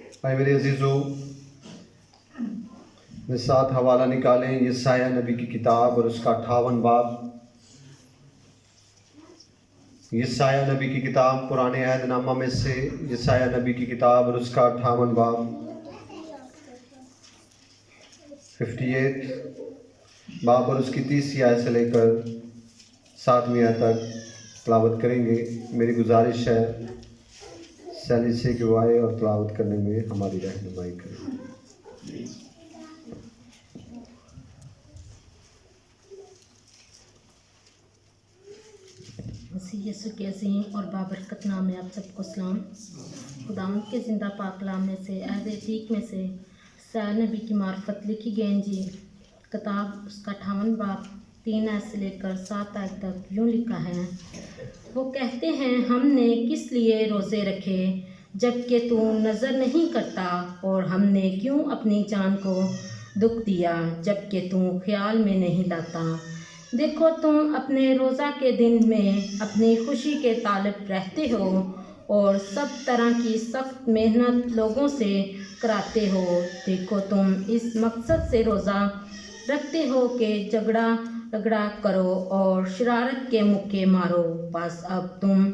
भाई मेरे अजीज़ों, मेरे साथ हवाला निकालें यशायाह नबी की किताब और उसका 58 बाब। यशायाह नबी की किताब पुराने अहदनामा में से यशायाह नबी की किताब और उसका 58 बाब 58 बाब और उसकी 30वीं आयत से लेकर 7वीं आयत तक तलावत करेंगे। मेरी गुजारिश है सैली से कि वो आए और तलावत करने में हमारी रहनुमाई करें। मसीह यीशु के अज़ीम और बाबरकत नाम में आप सबको सलाम। खुदावंद के ज़िंदा पाक कलाम में से अहद अतीक में से यशायाह नबी की मार्फत लिखी गई इंजील किताब उसका 58 बाब 3 आयत से लेकर 7 आयत तक यूँ लिखा है। वो कहते हैं, हमने किस लिए रोज़े रखे जबकि तू नज़र नहीं करता, और हमने क्यों अपनी जान को दुख दिया जबकि तू ख्याल में नहीं लाता। देखो, तुम अपने रोज़ा के दिन में अपनी खुशी के तालिब रहते हो और सब तरह की सख्त मेहनत लोगों से कराते हो। देखो, तुम इस मकसद से रोज़ा रखते हो कि झगड़ा करो और शरारत के मुक्के मारो। बस अब तुम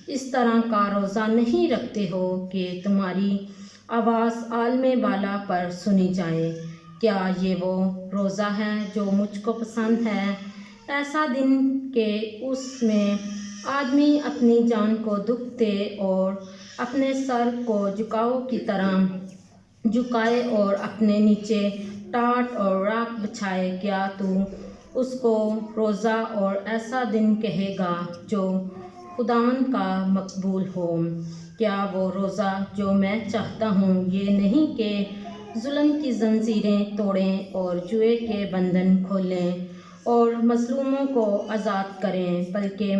इस तरह का रोज़ा नहीं रखते हो कि तुम्हारी आवाज़ आलमे बाला पर सुनी जाए। क्या ये वो रोज़ा है जो मुझको पसंद है? ऐसा दिन के उसमें आदमी अपनी जान को दुख दे और अपने सर को झुकाओ की तरह झुकाए और अपने नीचे टाट और राख बिछाए। क्या तू उसको रोज़ा और ऐसा दिन कहेगा जो खुदावन का मकबूल हो? क्या वो रोज़ा जो मैं चाहता हूँ ये नहीं कि जुल्म की जंजीरें तोड़ें और जुए के बंधन खोलें और मजलूमों को आज़ाद करें, बल्कि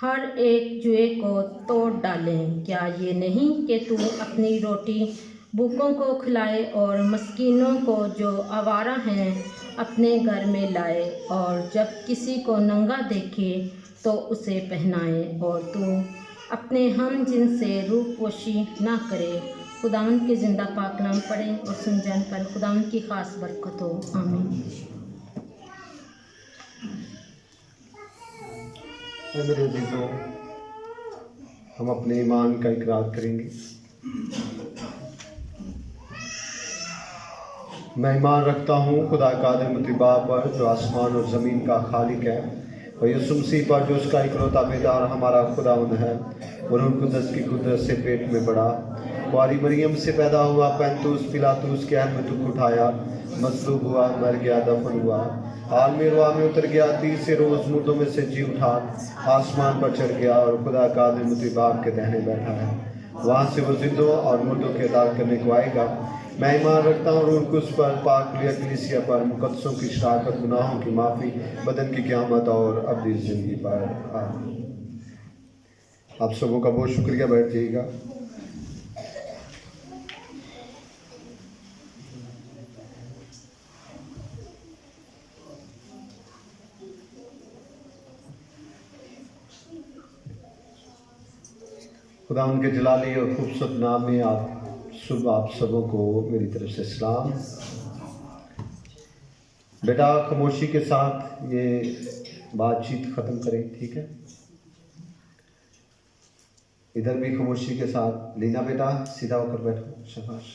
हर एक जुए को तोड़ डालें? क्या ये नहीं कि तू अपनी रोटी भूखों को खिलाए और मस्कीनों को जो आवारा हैं अपने घर में लाए, और जब किसी को नंगा देखे तो उसे पहनाए, और तू अपने हम जिन से रूपोशी ना करे। खुदावंद के ज़िंदा पाक कलाम पढ़ें और सुन जान पर खुदावंद की ख़ास बरकत हो। आमीन। मेरे अजीज़ों, हम अपने ईमान का इकरार करेंगे। मैं ईमान रखता हूँ खुदा कादिर मुतबा पर जो आसमान और ज़मीन का खालिक है, और यीशु मसीह पर जो उसका इकलौता बेटा और हमारा खुदावंद है, और रूह कुदस की कुदरत से पेट में बढ़ा, कुंवारी मरियम से पैदा हुआ, पैंतुस पिलातुस के अहद में दुख उठाया, मसलूब हुआ, मर गया, दफन हुआ, आलमी रुआ में उतर गया, तीसरे रोज़ मुर्दों में से जी उठा, आसमान पर चढ़ गया और खुदा कादिर मुतबा के दाहिने बैठा है। वहाँ से वो जिंदों और मुर्दों के अदालत करने को आएगा। मैं ईमान रखता हूँ रूह कुदस पर, पाक कलीसिया पर, मुकद्दसों की शराकत, गुनाहों की माफ़ी, बदन की क़यामत और अबदी ज़िंदगी पर। आमीन। आप सबों का बहुत शुक्रिया। बैठ जाइएगा। खुदा उनके जलाली और खूबसूरत नाम में आप सबों को मेरी तरफ से सलाम। बेटा, खामोशी के साथ ये बातचीत ख़त्म करें, ठीक है? इधर भी खामोशी के साथ। लीना बेटा, सीधा होकर बैठो। शाबाश।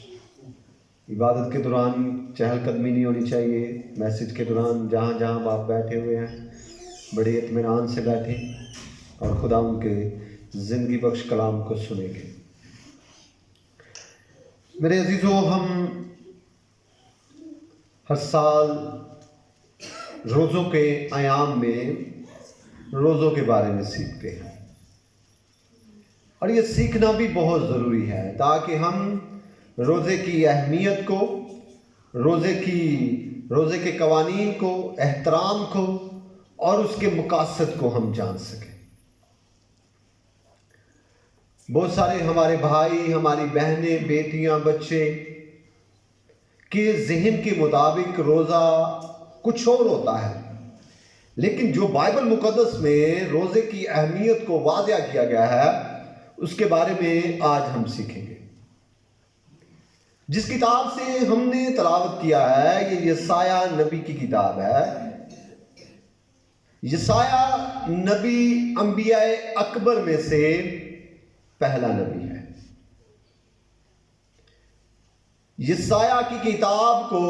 इबादत के दौरान चहलकदमी नहीं होनी चाहिए। मैसेज के दौरान जहाँ जहाँ आप बैठे हुए हैं बड़े इत्मीनान से बैठें और खुदा उनके ज़िंदगी बख्श कलाम को सुनेंगे। मेरे अजीज़ों, हम हर साल रोज़ों के आयाम में रोज़ों के बारे में सीखते हैं, और ये सीखना भी बहुत ज़रूरी है ताकि हम रोज़े की अहमियत को, रोज़े के कवानीन को, एहतराम को और उसके मकासद को हम जान सकें। बहुत सारे हमारे भाई, हमारी बहनें, बेटियां, बच्चे के जहन के मुताबिक रोज़ा कुछ और होता है, लेकिन जो बाइबल मुकद्दस में रोज़े की अहमियत को वाज़िया किया गया है उसके बारे में आज हम सीखेंगे। جس کتاب سے ہم نے تلاوت کیا ہے یہ یسایہ نبی کی کتاب ہے۔ یسایہ نبی انبیاء اکبر میں سے پہلا نبی ہے۔ یسایہ کی کتاب کو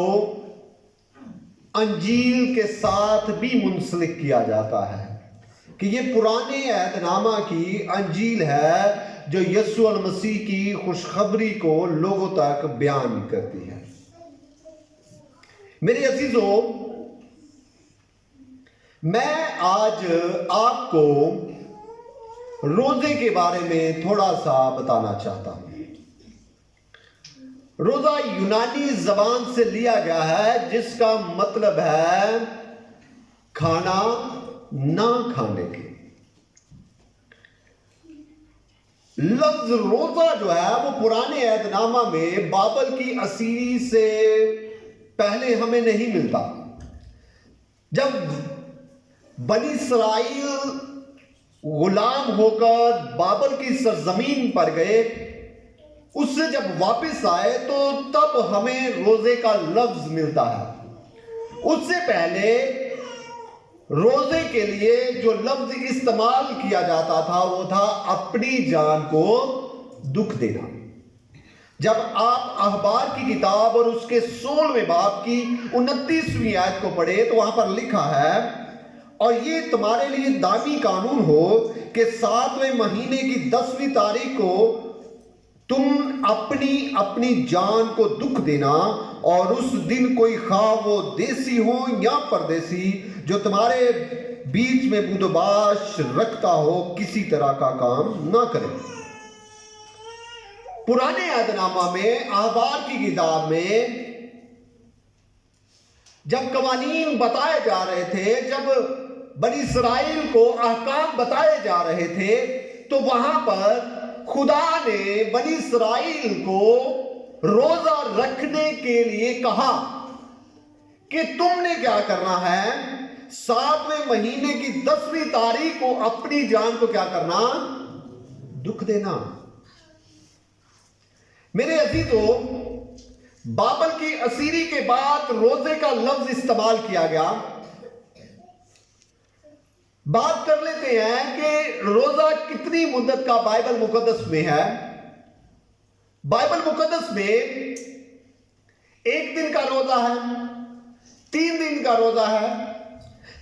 انجیل کے ساتھ بھی منسلک کیا جاتا ہے کہ یہ پرانے عہد نامہ کی انجیل ہے جو یسوع المسیح کی خوشخبری کو لوگوں تک بیان کرتی ہے۔ میرے عزیزو، میں آج آپ کو روزے کے بارے میں تھوڑا سا بتانا چاہتا ہوں۔ روزہ یونانی زبان سے لیا گیا ہے جس کا مطلب ہے کھانا نہ کھانے کے۔ لفظ روزہ جو ہے وہ پرانے عہد نامہ میں بابل کی اسیری سے پہلے ہمیں نہیں ملتا۔ جب بنی اسرائیل غلام ہو کر بابل کی سرزمین پر گئے، اس سے جب واپس آئے تو تب ہمیں روزے کا لفظ ملتا ہے۔ اس سے پہلے روزے کے لیے جو لفظ استعمال کیا جاتا تھا وہ تھا اپنی جان کو دکھ دینا۔ جب آپ اخبار کی کتاب اور اس کے 16ویں باب کی 29ویں آیت کو پڑھے تو وہاں پر لکھا ہے، اور یہ تمہارے لیے دائمی قانون ہو کہ 7ویں مہینے کی 10ویں تاریخ کو تم اپنی جان کو دکھ دینا، اور اس دن کوئی خواہ وہ دیسی ہو یا پردیسی جو تمہارے بیچ میں بود و باش رکھتا ہو کسی طرح کا کام نہ کرے۔ پرانے عہد نامہ میں اخبار کی کتاب میں جب قوانین بتائے جا رہے تھے، جب بنی اسرائیل کو احکام بتائے جا رہے تھے، تو وہاں پر خدا نے بنی اسرائیل کو روزہ رکھنے کے لیے کہا کہ تم نے کیا کرنا ہے، 7ویں مہینے کی 10ویں تاریخ کو اپنی جان کو کیا کرنا، دکھ دینا۔ میرے عزیزو، بابل کی اسیری کے بعد روزے کا لفظ استعمال کیا گیا۔ بات کر لیتے ہیں کہ روزہ کتنی مدت کا بائبل مقدس میں ہے۔ بائبل مقدس میں 1 دن کا روزہ ہے، 3 دن کا روزہ ہے،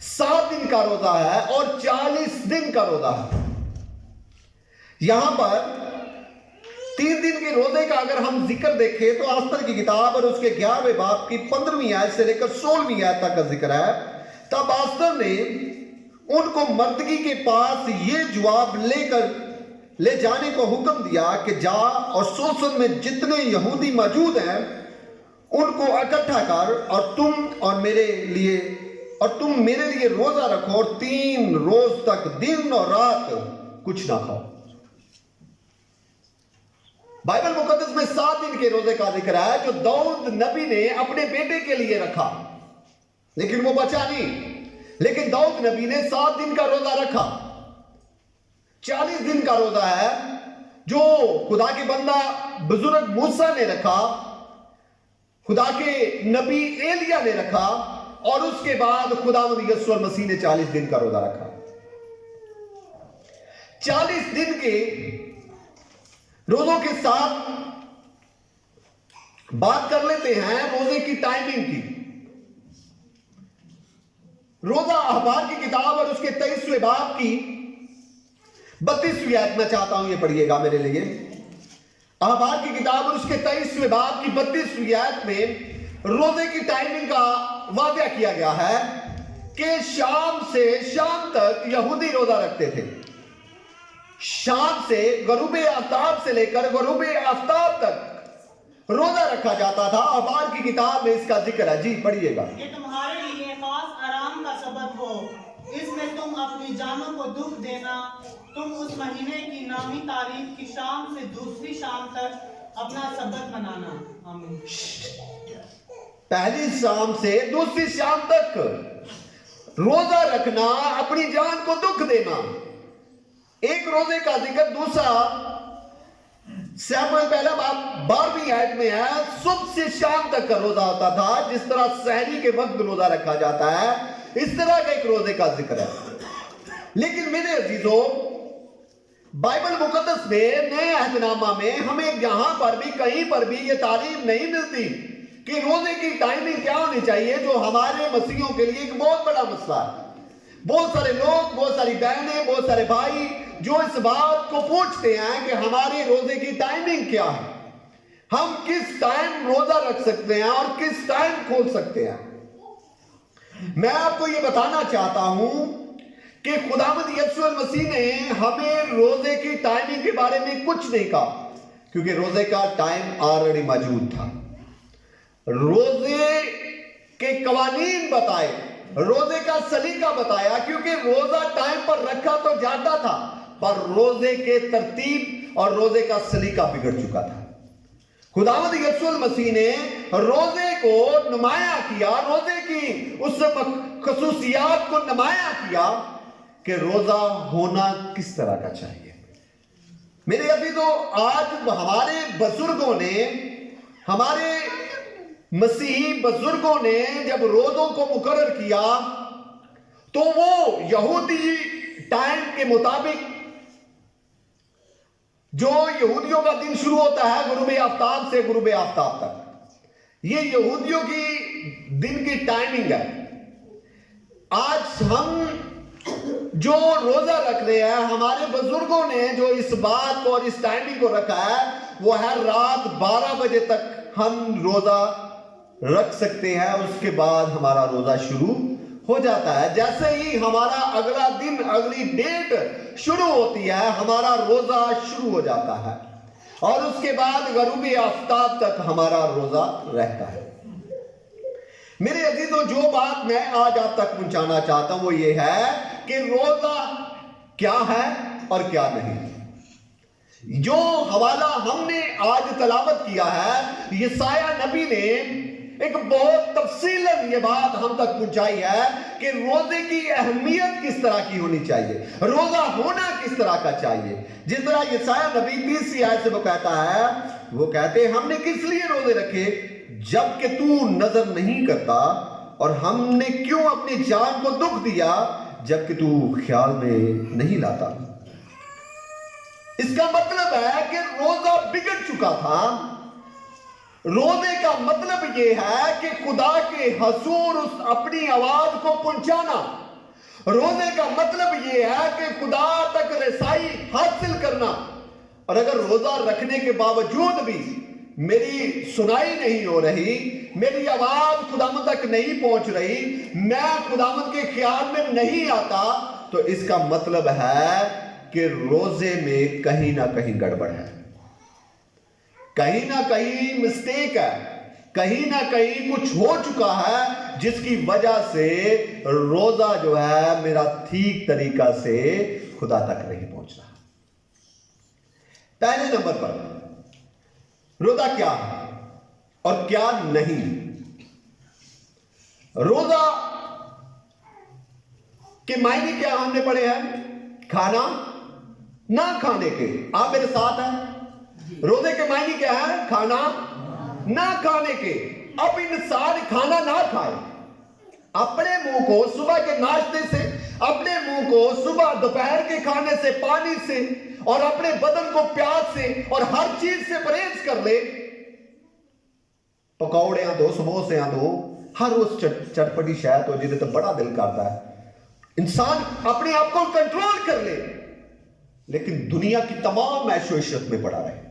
7 دن کا روزہ ہے اور 40 دن کا روزہ ہے۔ یہاں پر 3 دن کے روزے کا اگر ہم ذکر دیکھیں تو آستر کی کتاب اور اس کے 11ویں باب کی 15ویں آیت سے لے کر 16ویں آیت تک کا ذکر ہے۔ تب آستر نے ان کو مردگی کے پاس یہ جواب لے جانے کو حکم دیا کہ جا اور سوسن میں جتنے یہودی موجود ہیں ان کو اکٹھا کر، اور تم میرے لیے روزہ رکھو، اور 3 روز تک دن اور رات کچھ نہ کھاؤ۔ بائبل مقدس میں 7 دن کے روزے کا ذکر ہے جو داؤد نبی نے اپنے بیٹے کے لیے رکھا، لیکن وہ بچا نہیں۔ لیکن داؤد نبی نے 7 دن کا روزہ رکھا۔ 40 دن کا روزہ ہے جو خدا کے بندہ بزرگ موسیٰ نے رکھا، خدا کے نبی ایلیہ نے رکھا، اور اس کے بعد خداوند یسوع مسیح نے 40 دن کا روزہ رکھا۔ 40 دن کے روزوں کے ساتھ بات کر لیتے ہیں روزے کی ٹائمنگ کی۔ روزہ اخبار کی کتاب اور اس کے 23ویں باب کی 32ویں آیت میں چاہتا ہوں یہ پڑھیے گا میرے لیے۔ اخبار کی کتاب اور اس کے 23ویں باب کی 32ویں آیت میں روزے کی ٹائمنگ کا واضح کیا گیا ہے کہ شام سے شام تک یہودی روزہ رکھتے تھے۔ شام سے غروب آفتاب سے لے کر غروب آفتاب تک روزہ رکھا جاتا تھا۔ اخبار کی کتاب میں اس کا ذکر ہے، جی پڑھیے گا۔ یہ تمہارے لیے خاص آرام کا سبت ہو، اس میں تم اپنی جانوں کو دکھ دینا، تم اس مہینے کی نامی تاریخ کی شام سے دوسری شام تک اپنا سبت منانا۔ آمین۔ پہلی شام سے دوسری شام تک روزہ رکھنا، اپنی جان کو دکھ دینا۔ ایک روزے کا ذکر دوسرا سیموئیل پہلا باب 12ਵੀं आयत में है, सुबह से शाम तक का रोजा होता था। जिस तरह सहरी के वक्त रोजा रखा जाता है, इस तरह का एक रोजे का जिक्र है। लेकिन मेरे अजीजों, बाइबल मुकद्दस में नए अहदनामा में हमें यहां पर भी कहीं पर भी ये तालीम नहीं मिलती कि रोजे की टाइमिंग क्या होनी चाहिए, जो हमारे मसीहियों के लिए एक बहुत बड़ा मसला है। बहुत सारे लोग, बहुत सारी बहनें, बहुत सारे भाई जो इस बात को पूछते हैं कि हमारे रोजे की टाइमिंग क्या है, हम किस टाइम रोजा रख सकते हैं और किस टाइम खोल सकते हैं। मैं आपको यह बताना चाहता हूं कि खुदावंद यीशु मसीह ने हमें रोजे की टाइमिंग के बारे में कुछ नहीं कहा, क्योंकि रोजे का टाइम ऑलरेडी मौजूद था। रोजे के कवानीन बताए, रोजे का सलीका बताया, क्योंकि रोजा टाइम पर रखा तो जाता था, पर रोजे के तरतीब और रोजे का सलीका बिगड़ चुका था। खुदावंद यीशु मसीह ने रोजे को नुमाया किया, रोजे की उस खसूसियात को नुमाया किया कि रोजा होना किस तरह का चाहिए। मेरे अजीजों, आज हमारे बुजुर्गों ने, हमारे मसीही बुजुर्गों ने जब रोजों को मुकर्रर किया तो वो यहूदी टाइम के मुताबिक, जो यहूदियों का दिन शुरू होता है गुरूब आफ्ताब से गुरूब आफ्ताब तक, ये यहूदियों की दिन की टाइमिंग है। आज हम जो रोजा रख रहे हैं, हमारे बुजुर्गों ने जो इस बात को और इस टाइमिंग को रखा है, वो है रात 12 बजे तक हम रोजा रख सकते हैं, उसके बाद हमारा रोजा शुरू हो जाता है। जैसे ही हमारा अगला दिन, अगली डेट शुरू होती है, हमारा रोजा शुरू हो जाता है और उसके बाद गरूब आफ्ताब तक हमारा रोजा रहता है। मेरे अजीजों, जो बात मैं आज आप तक पहुंचाना चाहता हूं वो ये है कि रोजा क्या है और क्या नहीं। जो हवाला हमने आज तलावत किया है, यशाया नबी ने एक बहुत तफसीलन ये बात हम तक पहुंचाई है कि रोजे की अहमियत किस तरह की होनी चाहिए, रोजा होना किस तरह का चाहिए। जिस तरह यशाया नबी 30 आयत से वो कहता है, वो कहते हैं, हमने किस लिए रोजे रखे जबकि तू नजर नहीं करता, और हमने क्यों अपनी जान को दुख दिया जबकि तू ख्याल में नहीं लाता। इसका मतलब है कि रोजा बिगड़ चुका था। रोजे का मतलब यह है कि खुदा के हजूर उस अपनी आवाज को पहुंचाना। रोजे का मतलब यह है कि खुदा तक रसाई हासिल करना। और अगर रोजा रखने के बावजूद भी मेरी सुनाई नहीं हो रही, मेरी आवाज खुदावंद तक नहीं पहुंच रही, मैं खुदावंद के ख्याल में नहीं आता, तो इसका मतलब है कि रोजे में कहीं ना कहीं गड़बड़ है, कहीं ना कहीं मिस्टेक है, कहीं ना कहीं कुछ हो चुका है, जिसकी वजह से रोजा जो है मेरा ठीक तरीका से खुदा तक नहीं पहुंच रहा। पहले नंबर पर रोजा क्या है और क्या नहीं। रोजा के मायने क्या हमने पढ़े हैं? खाना ना खाने के। आप मेरे साथ हैं? रोजे के मायने क्या है? खाना ना खाने के। अब इंसान खाना ना खाए, अपने मुंह को सुबह के नाश्ते से, अपने मुंह को सुबह दोपहर के खाने से, पानी से, और अपने बदन को प्याज से और हर चीज से परहेज कर ले। पकौड़े दो, समोसे दो, हर उस चटपटी शायद हो जिसे तो बड़ा दिल करता है, इंसान अपने आप को कंट्रोल कर ले, लेकिन दुनिया की तमाम ऐशो-इशरत में पड़ा रहे,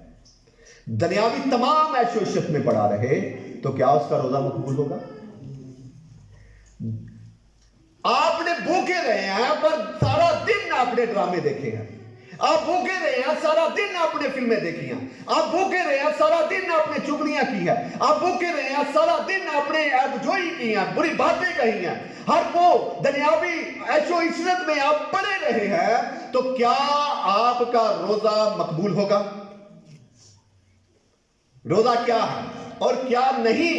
दुनियावी तमाम ऐशो-इशरत में पड़ा रहे, तो क्या उसका रोजा मकबूल होगा? आपने भूखे रहे हैं पर सारा दिन आपने ड्रामे देखे हैं, आप भूखे रहे हैं सारा दिन आपने फिल्में देखी हैं, आप भूखे रहे हैं सारा दिन आपने चुगलियां की है, आप भूखे रहे हैं सारा दिन आपने ऐबजोई की है, बुरी बातें कही हैं, हर वो दुनियावी ऐशो इशरत में आप पड़े रहे हैं, तो क्या आपका रोजा मकबूल होगा? रोजा क्या है और क्या नहीं,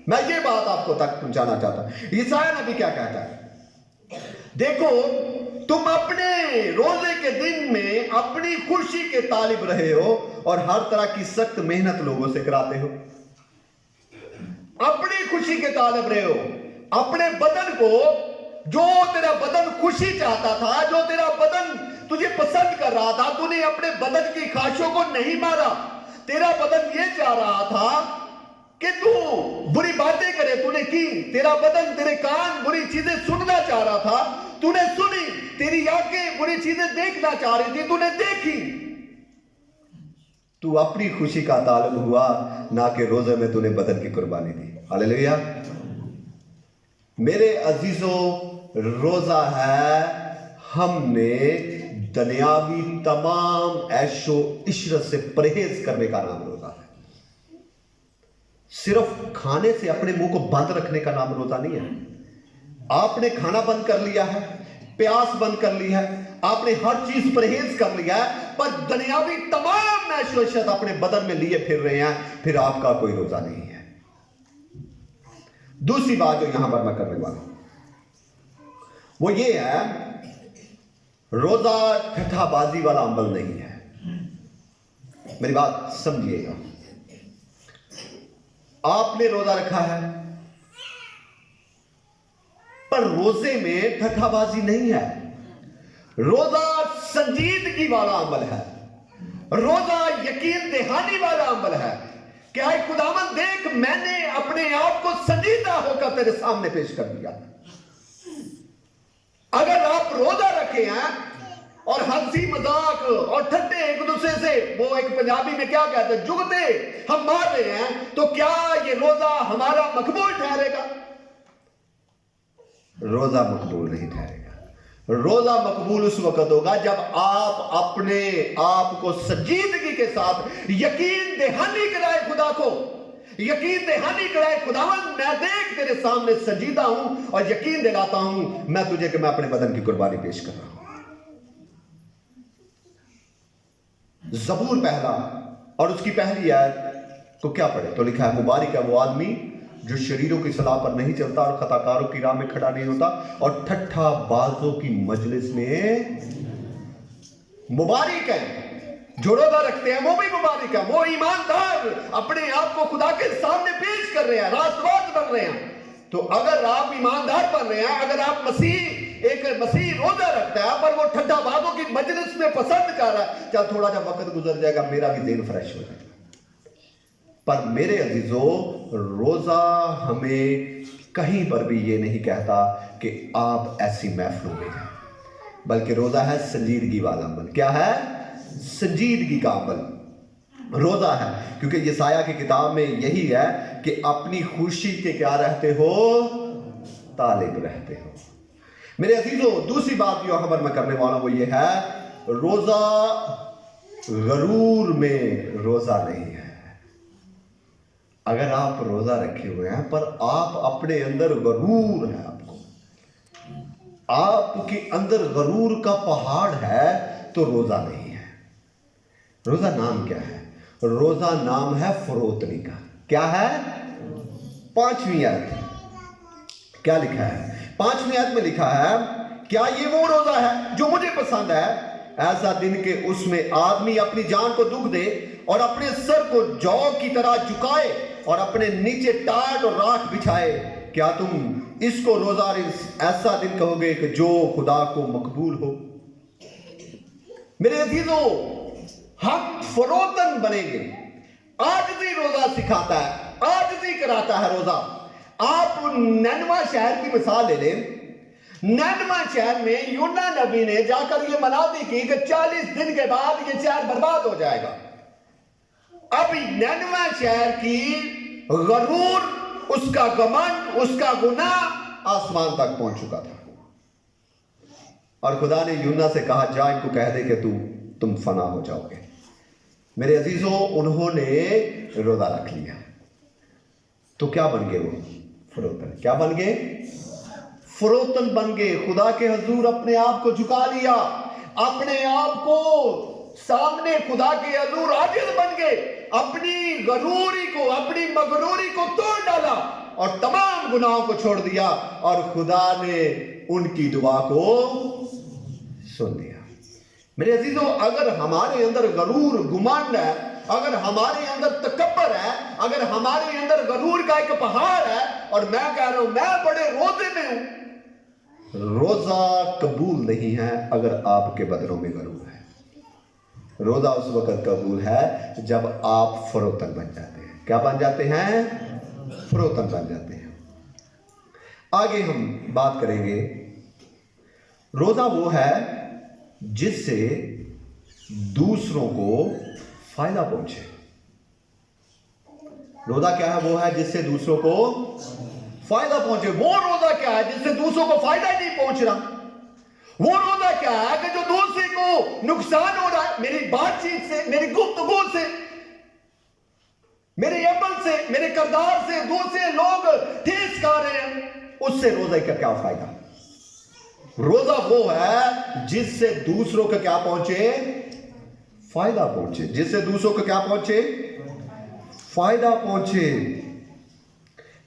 मैं ये बात आपको तक पहुंचाना चाहता हूं। यशाया नबी क्या कहता है? देखो, तुम अपने रोजे के दिन में अपनी खुशी के तालिब रहे हो और हर तरह की सख्त मेहनत लोगों से कराते हो। अपनी खुशी के तालिब रहे हो, अपने बदन को, जो तेरा बदन खुशी चाहता था, जो तेरा बदन तुझे पसंद कर रहा था, तूने अपने बदन की ख्वाहिशों को नहीं मारा। तेरा बदन ये चाह रहा था कि तू बुरी बातें करे, तूने की। तेरा बदन, तेरे कान बुरी चीजें सुनना चाह रहा था, तूने सुनी। तेरी आंखें बुरी चीजें देखना चाह रही थी, तूने देखी। तू अपनी खुशी का तालिब हुआ, ना कि रोजे में तूने बदन की कुर्बानी दी। हालेलुया। मेरे अजीजों, रोजा है हमने दुनियावी तमाम ऐशो इशरत से परहेज करने का नाम रोजा है। सिर्फ खाने से अपने मुंह को बंद रखने का नाम रोजा नहीं है। आपने खाना बंद कर लिया है, प्यास बंद कर ली है, आपने हर चीज परहेज कर लिया है, पर दुनियावी तमाम ऐशो इशरत अपने बदन में लिए फिर रहे हैं, फिर आपका कोई रोजा नहीं है। दूसरी बात जो यहां पर मैं करने वाला हूं वो ये है, रोजा ठट्ठाबाजी वाला अमल नहीं है। मेरी बात समझिएगा। आपने रोजा रखा है, पर रोजे में ठट्ठाबाजी नहीं है। रोजा संजीदगी वाला अमल है। रोजा यकीन दहानी वाला अमल है। क्या है खुदावंद, देख मैंने अपने आप को संजीदा होकर तेरे सामने पेश कर दिया। अगर आप रोजा रखे हैं और हंसी मजाक और ठट्टे एक दूसरे से, वो एक पंजाबी में क्या कहते हैं, जुगते हम मार रहे हैं, तो क्या ये रोजा हमारा मकबूल ठहरेगा? रोजा मकबूल नहीं ठहरेगा। रोजा मकबूल उस वक्त होगा जब आप अपने आप को संजीदगी के साथ यकीन दहानी कराए, खुदा को यकीन दहानी कराए, खुदावंद मैं देख तेरे सामने संजीदा हूं और यकीन दिलाता हूं मैं तुझे कि मैं अपने बदन की कुर्बानी पेश कर रहा हूं। ज़बूर पहला और उसकी पहली आयत को क्या पढ़े तो लिखा है, मुबारक है वो आदमी जो शरीरों की सलाह पर नहीं चलता और खताकारों की राह में खड़ा नहीं होता और ठट्ठा बाजों की मजलिस में। मुबारक है जो रोजा रखते हैं, वो भी मुबारक है। वो ईमानदार अपने आप को खुदा के सामने पेश कर रहे हैं, रास्तबाज बन रहे हैं। तो अगर आप ईमानदार बन रहे हैं, अगर आप एक मसीह रोजा रखता है पर वो ठट्ठा बाजों की मजलिस में पसंद कर रहा है, चल थोड़ा सा वक्त गुजर जाएगा, मेरा भी दिन फ्रेश हो जाएगा। पर मेरे अजीजों, रोजा हमें कहीं पर भी ये नहीं कहता कि आप ऐसी महफिलों में हैं, बल्कि रोजा है संजीदगी वाला अमल। क्या है? संजीदगी का अमल रोजा है। क्योंकि यसाया की किताब में यही है कि अपनी खुशी के क्या रहते हो, तालिब रहते हो। मेरे अजीजों, दूसरी बात जो खबर मैं करने वाला वो ये है, रोजा गरूर में रोजा नहीं है। अगर आप रोजा रखे हुए हैं पर आप अपने अंदर गरूर है, आपके अंदर गरूर का पहाड़ है, तो रोजा नहीं है। रोजा नाम क्या है? रोजा नाम है फरोतनी का। क्या है? 5वीं आयत क्या लिखा है? 5वीं आयत में लिखा है, क्या ये वो रोजा है जो मुझे पसंद है? ऐसा दिन के उसमें आदमी अपनी जान को दुख दे और अपने सर को जौ की तरह झुकाए और अपने नीचे टाट और राख बिछाए। क्या तुम इसको रोजा ऐसा दिन कहोगे कि जो खुदा को मकबूल हो? मेरे अजीजों, हम फरोतन बनेंगे। आजिज़ी रोजा सिखाता है, आजिज़ी कराता है रोजा। आप नैनवा शहर की मिसाल ले लें। नैनवा शहर में यूना नबी ने जाकर ये मनादी की कि 40 दिन के बाद ये शहर बर्बाद हो जाएगा। अब नैनवा शहर की गरूर, उसका घमंड, उसका गुनाह आसमान तक पहुंच चुका था और खुदा ने यूना से कहा, जा इनको कह दे कि तुम फना हो जाओगे। मेरे अजीजों, उन्होंने रोजा रख लिया तो क्या बन गए? वो फरोतन। क्या बन गए? फरोतन बन गए। खुदा के हजूर अपने आप को झुका लिया, अपने आप को सामने खुदा के हजूर आजिज़ बन गए, अपनी गरूरी को, अपनी मगरूरी को तोड़ डाला और तमाम गुनाहों को छोड़ दिया और खुदा ने उनकी दुआ को सुन लिया। मेरे अजीजों, अगर हमारे अंदर गरूर, गुमान है, अगर हमारे अंदर तकब्बर है, अगर हमारे अंदर गरूर का एक पहाड़ है, और मैं कह रहा हूं मैं बड़े रोजे में हूं, रोजा कबूल नहीं है अगर आपके बदनों में गरूर है। रोजा उस वक्त कबूल है जब आप फरोतन बन जाते हैं। क्या बन जाते हैं? फरोतन बन जाते हैं। आगे हम बात करेंगे, रोजा वो है जिससे दूसरों को फायदा पहुंचे। रोजा क्या है? वो है जिससे दूसरों को फायदा पहुंचे। वो रोजा क्या है जिससे दूसरों को फायदा नहीं पहुंच रहा? वो रोजा क्या है कि जो दूसरे को नुकसान हो रहा है, मेरी बातचीत से, मेरी गुफ्तगू से, मेरे अमल से, मेरे किरदार से दूसरे लोग ठेस खा रहे हैं, उससे रोजा का क्या फायदा? रोजा वो है जिससे दूसरों को क्या पहुंचे? फायदा पहुंचे। जिससे दूसरों को क्या पहुंचे? फायदा पहुंचे।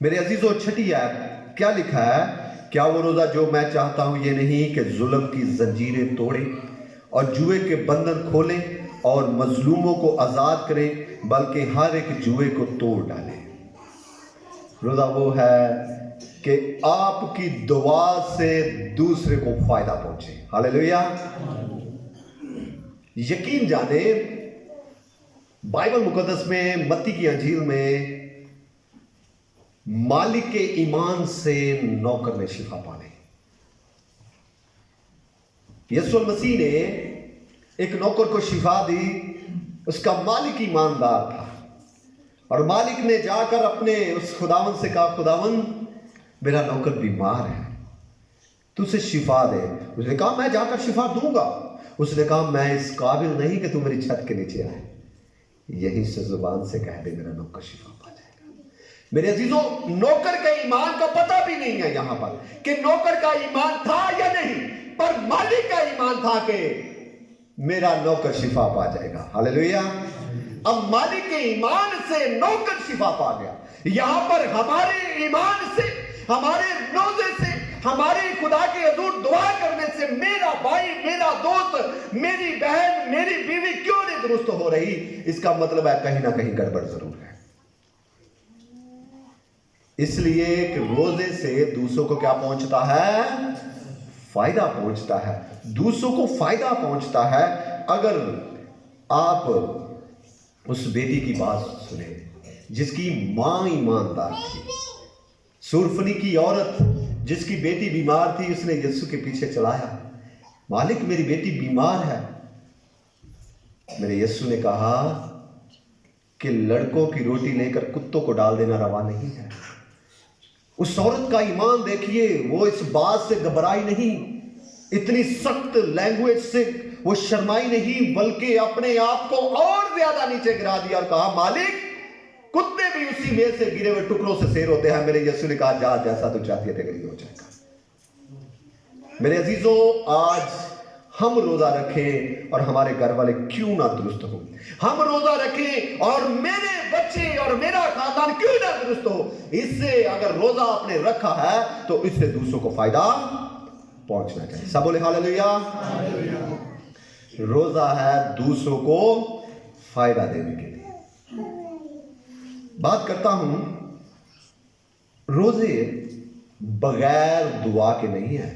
मेरे अजीजों, छठी आयत क्या लिखा है? क्या वो रोजा जो मैं चाहता हूं ये नहीं कि जुल्म की जंजीरें तोड़े और जुए के बंधन खोले और मजलूमों को आजाद करे, बल्कि हर एक जुए को तोड़ डाले। रोजा वो है कि आपकी दुआ से दूसरे को फायदा पहुंचे। हालेलुया। यकीन जाने, बाइबल मुकद्दस में मत्ती की अंजील में मालिक के ईमान से नौकर ने शिफा पाने। यीशु मसीह ने एक नौकर को शिफा दी, उसका मालिक ईमानदार था, और मालिक ने जाकर अपने उस खुदावन से कहा, खुदावन मेरा नौकर बीमार है, तू उसे शिफा दे। उसने कहा मैं जाकर शिफा दूंगा। उसने कहा मैं इस काबिल नहीं कि तू मेरी छत के नीचे आए। यही से जुबान से कह दे मेरा नौकर शिफा पा जाएगा। मेरे अजीजों, नौकर के ईमान का पता भी नहीं है यहां पर कि नौकर का ईमान था या नहीं, पर मालिक का ईमान था कि मेरा नौकर शिफा पा जाएगा। हालेलुया। अब मालिक के ईमान से नौकर शिफा पा गया। यहां पर हमारे ईमान से, हमारे रोजे से, हमारे खुदा के हजूर दुआ करने से मेरा भाई, मेरा दोस्त, मेरी बहन, मेरी बीवी क्यों नहीं दुरुस्त हो रही? इसका मतलब है कहीं ना कहीं गड़बड़ जरूर है। इसलिए कि रोजे से दूसरों को क्या पहुंचता है? फायदा पहुंचता है। दूसरों को फायदा पहुंचता है। अगर आप उस बेटी की बात सुने जिसकी मां ईमानदार थी, सुरफनी की औरत जिसकी बेटी बीमार थी, उसने यीशु के पीछे चलाया, मालिक मेरी बेटी बीमार है। मेरे यीशु ने कहा कि लड़कों की रोटी लेकर कुत्तों को डाल देना रवा नहीं है। उस औरत का ईमान देखिए, वो इस बात से घबराई नहीं, इतनी सख्त लैंग्वेज से वो शर्माई नहीं, बल्कि अपने आप को और ज्यादा नीचे गिरा दिया और कहा मालिक कुत्ते भी उसी में से गिरे हुए टुकड़ों से सैर होते हैं। मेरे यीशु ने कहा जा, जैसा तू चाहती है तेरे लिए हो जाएगा। मेरे अजीजों, आज हम रोजा रखें और हमारे घर वाले क्यों ना दुरुस्त हो। हम रोजा रखें और मेरे बच्चे और मेरा खानदान क्यों ना दुरुस्त हो। इससे अगर रोजा आपने रखा है तो इससे दूसरों को फायदा पहुंचना चाहिए। सब बोले हालेलुया। रोजा है दूसरों को फायदा देने के लिए। बात करता हूं, रोजे बगैर दुआ के नहीं है।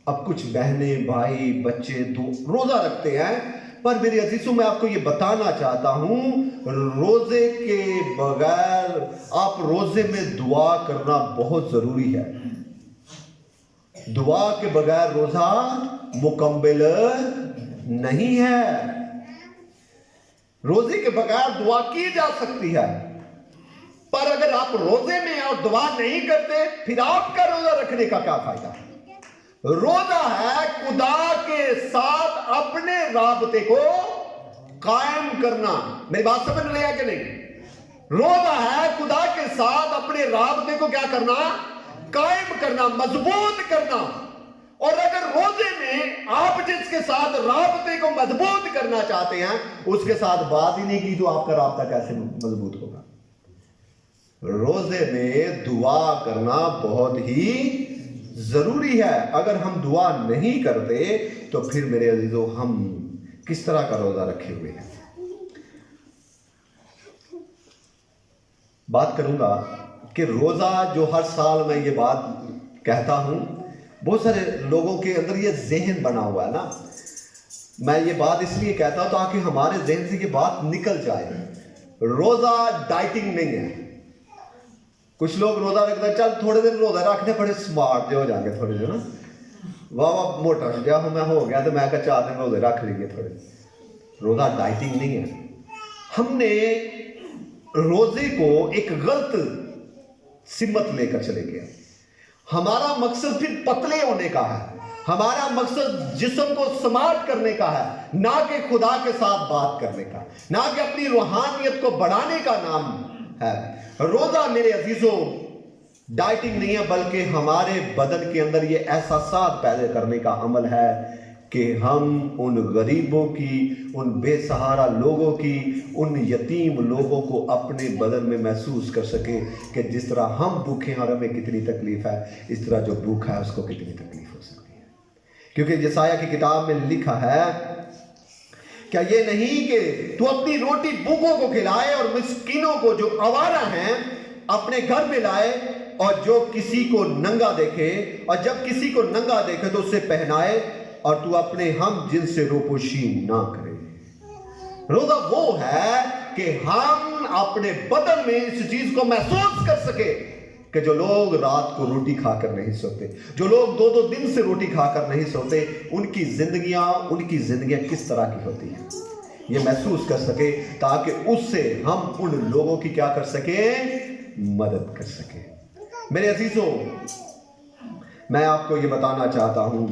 अब कुछ बहनें, भाई, बच्चे रोजा रखते हैं, पर मेरे अजीजों मैं आपको ये बताना चाहता हूं, रोजे के बगैर आप रोजे में दुआ करना बहुत जरूरी है। दुआ के बगैर रोजा मुकम्मल नहीं है। रोजे के बगैर दुआ की जा सकती है, पर अगर आप रोजे में और दुआ नहीं करते, फिर आपका रोजा रखने का क्या फायदा? रोजा है खुदा के साथ अपने राबते को कायम करना। मेरी बात समझ रहे हैं कि नहीं? रोजा है खुदा के साथ अपने राबते को क्या करना? कायम करना, मजबूत करना। और अगर रोजे में आप जिसके साथ राबते को मजबूत करना चाहते हैं, उसके साथ बात ही नहीं की, तो आपका राबता कैसे मजबूत होगा? रोजे में दुआ करना बहुत ही ضروری ہے. اگر ہم دعا نہیں کرتے تو پھر میرے عزیزو ہم کس طرح کا روزہ رکھے ہوئے ہیں. بات کروں گا کہ روزہ جو ہر سال میں یہ بات کہتا ہوں، بہت سارے لوگوں کے اندر یہ ذہن بنا ہوا ہے نا. میں یہ بات اس لیے کہتا ہوں تاکہ ہمارے ذہن سے یہ بات نکل جائے. روزہ ڈائٹنگ نہیں ہے. کچھ لوگ روزہ رکھتے ہیں، چل تھوڑے دن روزہ رکھنے بڑے سمارٹ جو ہو جائیں گے تھوڑے جو نا، واہ واہ موٹا جا میں ہو گیا تو میں کہ 4 دن روزے رکھ لیے تھوڑے. روزہ ڈائٹنگ نہیں ہے. ہم نے روزے کو ایک غلط سمت لے کر چلے گیا. ہمارا مقصد پھر پتلے ہونے کا ہے، ہمارا مقصد جسم کو سمارٹ کرنے کا ہے، نہ کہ خدا کے ساتھ بات کرنے کا، نہ کہ اپنی روحانیت کو بڑھانے کا نام ہے. روزہ میرے عزیزوں ڈائٹنگ نہیں ہے، بلکہ ہمارے بدن کے اندر یہ احساسات پیدا کرنے کا عمل ہے کہ ہم ان غریبوں کی، ان بے سہارا لوگوں کی، ان یتیم لوگوں کو اپنے بدن میں محسوس کر سکے کہ جس طرح ہم بھوکے ہیں اور ہمیں کتنی تکلیف ہے، اس طرح جو بھوکا ہے اس کو کتنی تکلیف ہو سکتی ہے. کیونکہ یسایہ کی کتاب میں لکھا ہے، کیا یہ نہیں کہ تو اپنی روٹی بھوکوں کو کھلائے اور مسکینوں کو جو آوارہ ہیں اپنے گھر میں لائے، اور جو کسی کو ننگا دیکھے، اور جب کسی کو ننگا دیکھے تو اسے پہنائے، اور تو اپنے ہم جن سے روپوشی نہ کرے. روزہ وہ ہے کہ ہم اپنے بدن میں اس چیز کو محسوس کر سکے کہ جو لوگ رات کو روٹی کھا کر نہیں سوتے، جو لوگ 2 دن سے روٹی کھا کر نہیں سوتے، ان کی زندگیاں کس طرح کی ہوتی ہیں، یہ محسوس کر سکے، تاکہ اس سے ہم ان لوگوں کی کیا کر سکیں، مدد کر سکیں. میرے عزیزوں، میں آپ کو یہ بتانا چاہتا ہوں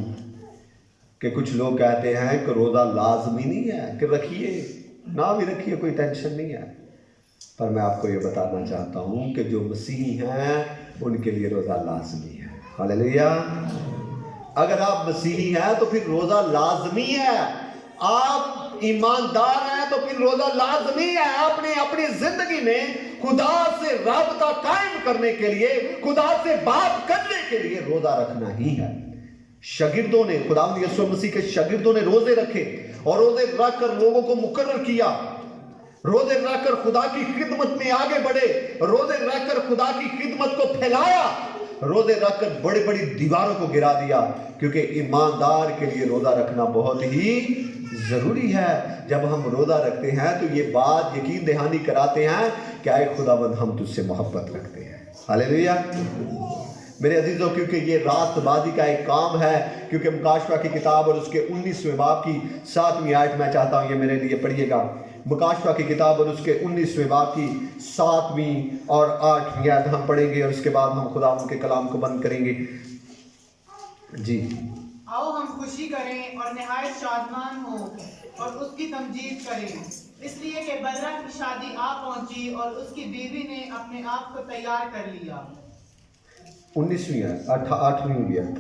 کہ کچھ لوگ کہتے ہیں کہ روزہ لازمی نہیں ہے، کہ رکھیے نہ بھی رکھیے کوئی ٹینشن نہیں ہے. پر میں آپ کو یہ بتانا چاہتا ہوں کہ جو مسیحی ہیں ان کے لیے روزہ لازمی ہے. ہاللیلویا. اگر آپ مسیحی ہیں تو پھر روزہ لازمی ہے. آپ ایماندار ہیں تو پھر روزہ لازمی ہے. آپ نے اپنی زندگی میں خدا سے رابطہ قائم کرنے کے لیے، خدا سے بات کرنے کے لیے روزہ رکھنا ہی ہے. شاگردوں نے، خداوند یسوع مسیح کے شاگردوں نے روزے رکھے، اور روزے رکھ کر لوگوں کو مقرر کیا، روزے رکھ کر خدا کی خدمت میں آگے بڑھے، روزے رکھ کر خدا کی خدمت کو پھیلایا، روزے رکھ کر بڑی بڑی دیواروں کو گرا دیا. کیونکہ ایماندار کے لیے روزہ رکھنا بہت ہی ضروری ہے. جب ہم روزہ رکھتے ہیں تو یہ بات یقین دہانی کراتے ہیں کہ اے خداوند ہم تجھ سے محبت رکھتے ہیں. ہاللیلویا. میرے عزیزوں، کیونکہ یہ راست بازی کا ایک کام ہے، کیونکہ مکاشفہ کی کتاب اور اس کے 19ویں باب کی 7ویں آیت میں چاہتا ہوں یہ میرے لیے پڑھیے گا. مکاشفہ کی کتاب اور اس کے 19ویں باب کی 7ویں اور 8ویں آیت ہم پڑھیں گے، اور اس کے بعد ہم خدا ان کے کلام کو بند کریں گے. جی. آؤ ہم خوشی کریں اور نہایت شادمان ہوں اور اس کی تمجید کریں، اس لیے کہ بدرہ کی شادی آ پہنچی اور اس کی بیوی نے اپنے آپ کو تیار کر لیا. 19ویں آیت 8ویں آیت.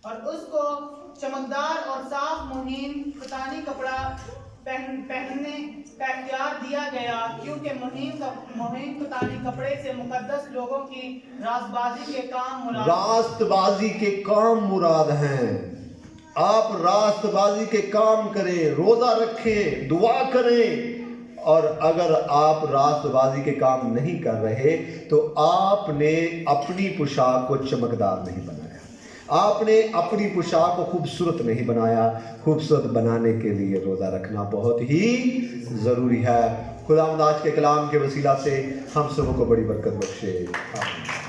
اور اس کو چمکدار اور صاف مہین ختانی کپڑا پہننے کا اختیار دیا گیا، کیونکہ مہین ختانی کپڑے سے مقدس لوگوں کی راست بازی کے کام مراد ہیں. آپ راست بازی کے کام کریں، روزہ رکھیں، دعا کریں. اور اگر آپ راست بازی کے کام نہیں کر رہے تو آپ نے اپنی پوشاک کو چمکدار نہیں بنایا، آپ نے اپنی پوشاک کو خوبصورت نہیں بنایا. خوبصورت بنانے کے لیے روزہ رکھنا بہت ہی ضروری ہے. خداوند آج کے کلام کے وسیلہ سے ہم سب کو بڑی برکت بخشے. آمین.